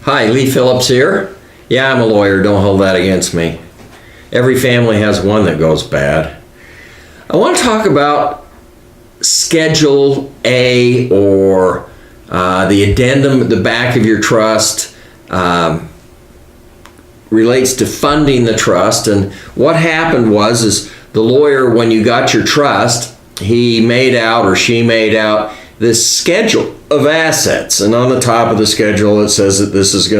Hi, Lee Phillips here. Yeah, I'm a lawyer. Don't hold that against me. Every family has one that goes bad. I want to talk about Schedule A, or the addendum at the back of your trust. Relates to funding the trust. And what happened is the lawyer, when you got your trust, he made out, or she made out, this schedule of assets, and on the top of the schedule it says that this is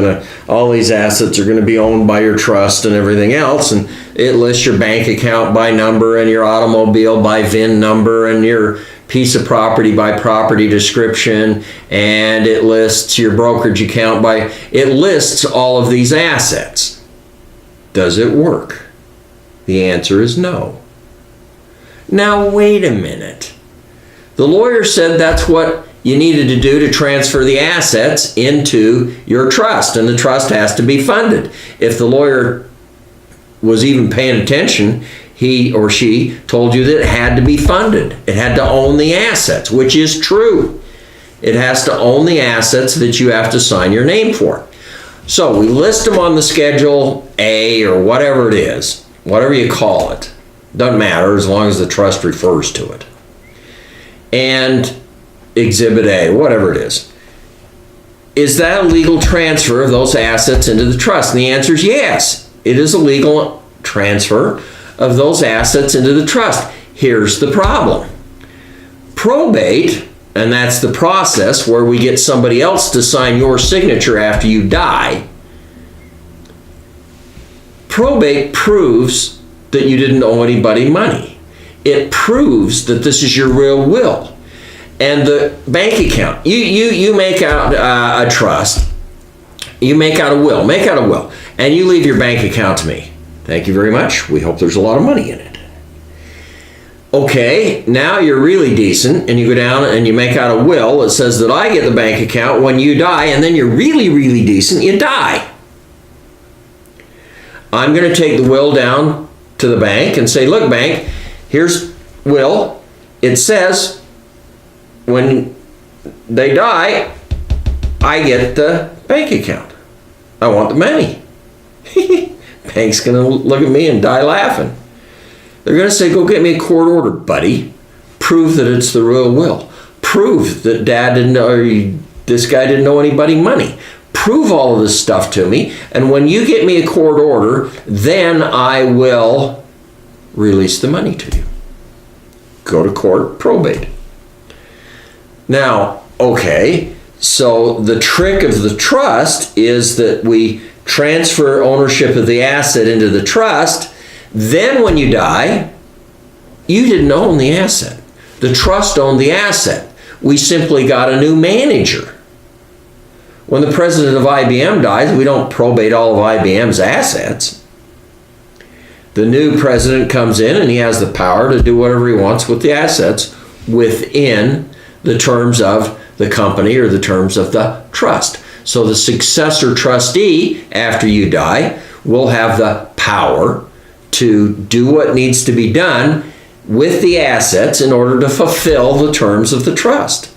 all these assets are going to be owned by your trust and everything else, and it lists your bank account by number and your automobile by VIN number and your piece of property by property description, and it lists your brokerage account it lists all of these assets. Does it work? The answer is no. Now wait a minute. The lawyer said that's what you needed to do to transfer the assets into your trust, and the trust has to be funded. If the lawyer was even paying attention, he or she told you that it had to be funded. It had to own the assets, which is true. It has to own the assets that you have to sign your name for. So we list them on the Schedule A, or whatever it is, whatever you call it. Doesn't matter as long as the trust refers to it. And Exhibit A, whatever it is. Is that a legal transfer of those assets into the trust? And the answer is yes. It is a legal transfer of those assets into the trust. Here's the problem. Probate, and that's the process where we get somebody else to sign your signature after you die. Probate proves that you didn't owe anybody money. It proves that this is your real will. And the bank account, you make out a trust, you make out a will, and you leave your bank account to me. Thank you very much. We hope there's a lot of money in it. Okay, now you're really decent, and you go down and you make out a will that says that I get the bank account when you die, and then you're really, really decent, you die. I'm going to take the will down to the bank and say, look, bank, here's will. It says when they die, I get the bank account. I want the money. Bank's going to look at me and die laughing. They're going to say, go get me a court order, buddy. Prove that it's the real will. Prove that dad didn't know, or this guy didn't owe anybody money. Prove all of this stuff to me. And when you get me a court order, then I will release the money to you. Go to court, probate. Now, okay, so the trick of the trust is that we transfer ownership of the asset into the trust. Then when you die, you didn't own the asset. The trust owned the asset. We simply got a new manager. When the president of IBM dies, we don't probate all of IBM's assets. The new president comes in and he has the power to do whatever he wants with the assets within the terms of the company or the terms of the trust. So the successor trustee, after you die, will have the power to do what needs to be done with the assets in order to fulfill the terms of the trust.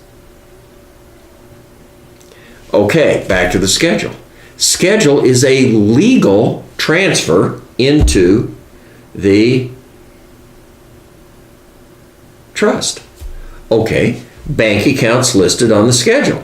Okay, back to the schedule. Schedule is a legal transfer into the trust. Okay, bank accounts listed on the schedule.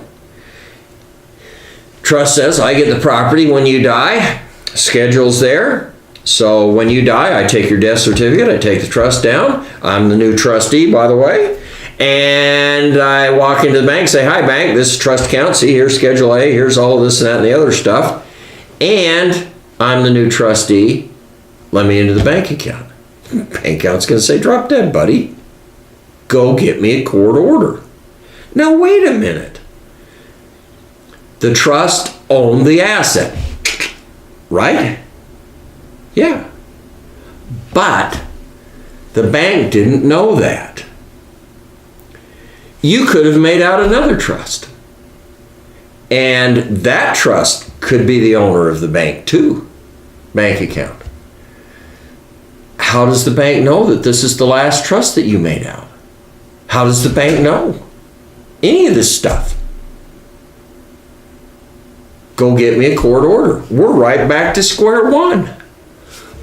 Trust says, I get the property when you die. Schedule's there. So when you die, I take your death certificate, I take the trust down. I'm the new trustee, by the way. And I walk into the bank, say, hi, bank, this is trust account. See, here's Schedule A, here's all of this and that and the other stuff. And I'm the new trustee. Let me into the bank account. Bank account's going to say, drop dead, buddy. Go get me a court order. Now, wait a minute. The trust owned the asset, right? Yeah. But the bank didn't know that. You could have made out another trust. And that trust could be the owner of the bank too. Bank account. How does the bank know that this is the last trust that you made out? How does the bank know any of this stuff? go get me a court order. We're right back to square one.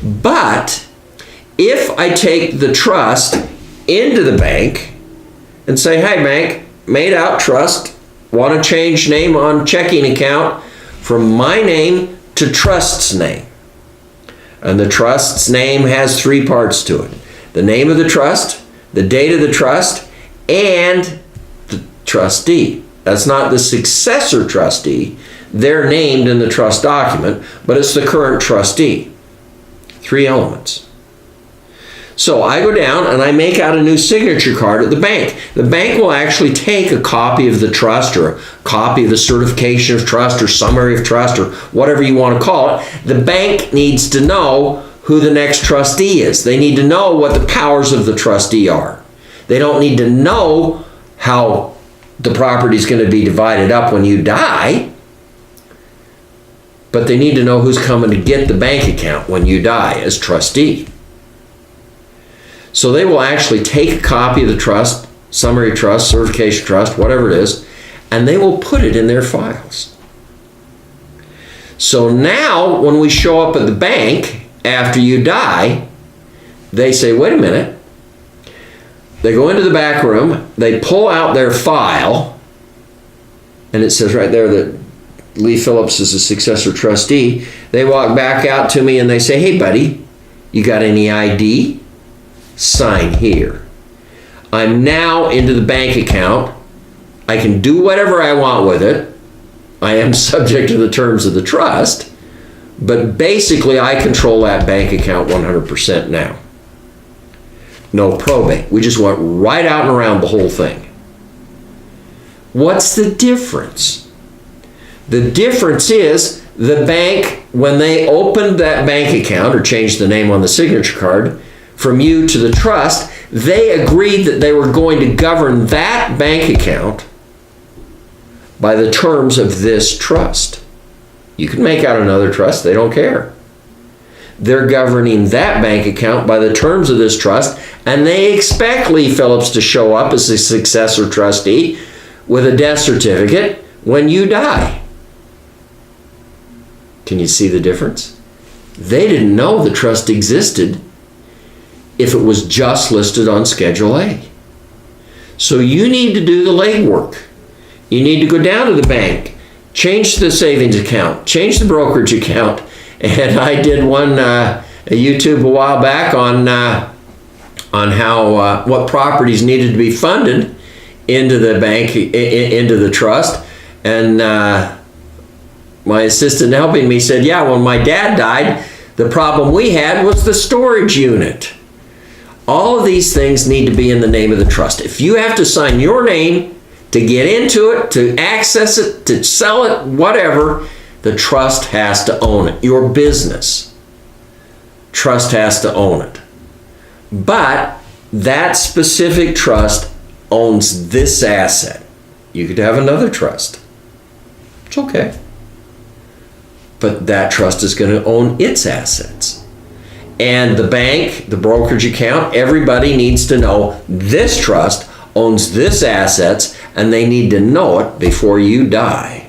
But if I take the trust into the bank and say, hey, bank, made out trust, want to change name on checking account from my name to trust's name. And the trust's name has three parts to it. The name of the trust, the date of the trust, and the trustee. That's not the successor trustee. They're named in the trust document, but it's the current trustee. Three elements. So I go down and I make out a new signature card at the bank. The bank will actually take a copy of the trust or a copy of the certification of trust or summary of trust or whatever you want to call it. The bank needs to know who the next trustee is. They need to know what the powers of the trustee are. They don't need to know how the property is going to be divided up when you die, but they need to know who's coming to get the bank account when you die as trustee. So they will actually take a copy of the trust, summary trust, certification trust, whatever it is, and they will put it in their files. So now when we show up at the bank after you die, they say, wait a minute. They go into the back room, they pull out their file, and it says right there that Lee Phillips is a successor trustee. They walk back out to me and they say, hey buddy, you got any ID? Sign here. I'm now into the bank account. I can do whatever I want with it. I am subject to the terms of the trust, but basically I control that bank account 100% now. No probate. We just went right out and around the whole thing. What's the difference? The difference is the bank, when they opened that bank account or changed the name on the signature card from you to the trust, they agreed that they were going to govern that bank account by the terms of this trust. You can make out another trust, they don't care. They're governing that bank account by the terms of this trust, and they expect Lee Phillips to show up as a successor trustee with a death certificate when you die. Can you see the difference? They didn't know the trust existed if it was just listed on Schedule A. So you need to do the legwork. You need to go down to the bank, change the savings account, change the brokerage account. And I did one a YouTube a while back on how what properties needed to be funded into the bank, into the trust. And my assistant helping me said, yeah, when my dad died, the problem we had was the storage unit. All of these things need to be in the name of the trust. If you have to sign your name to get into it, to access it, to sell it, whatever, the trust has to own it. Your business. Trust has to own it. But that specific trust owns this asset. You could have another trust. It's okay. But that trust is going to own its assets. And the bank, the brokerage account, everybody needs to know this trust owns this assets, and they need to know it before you die.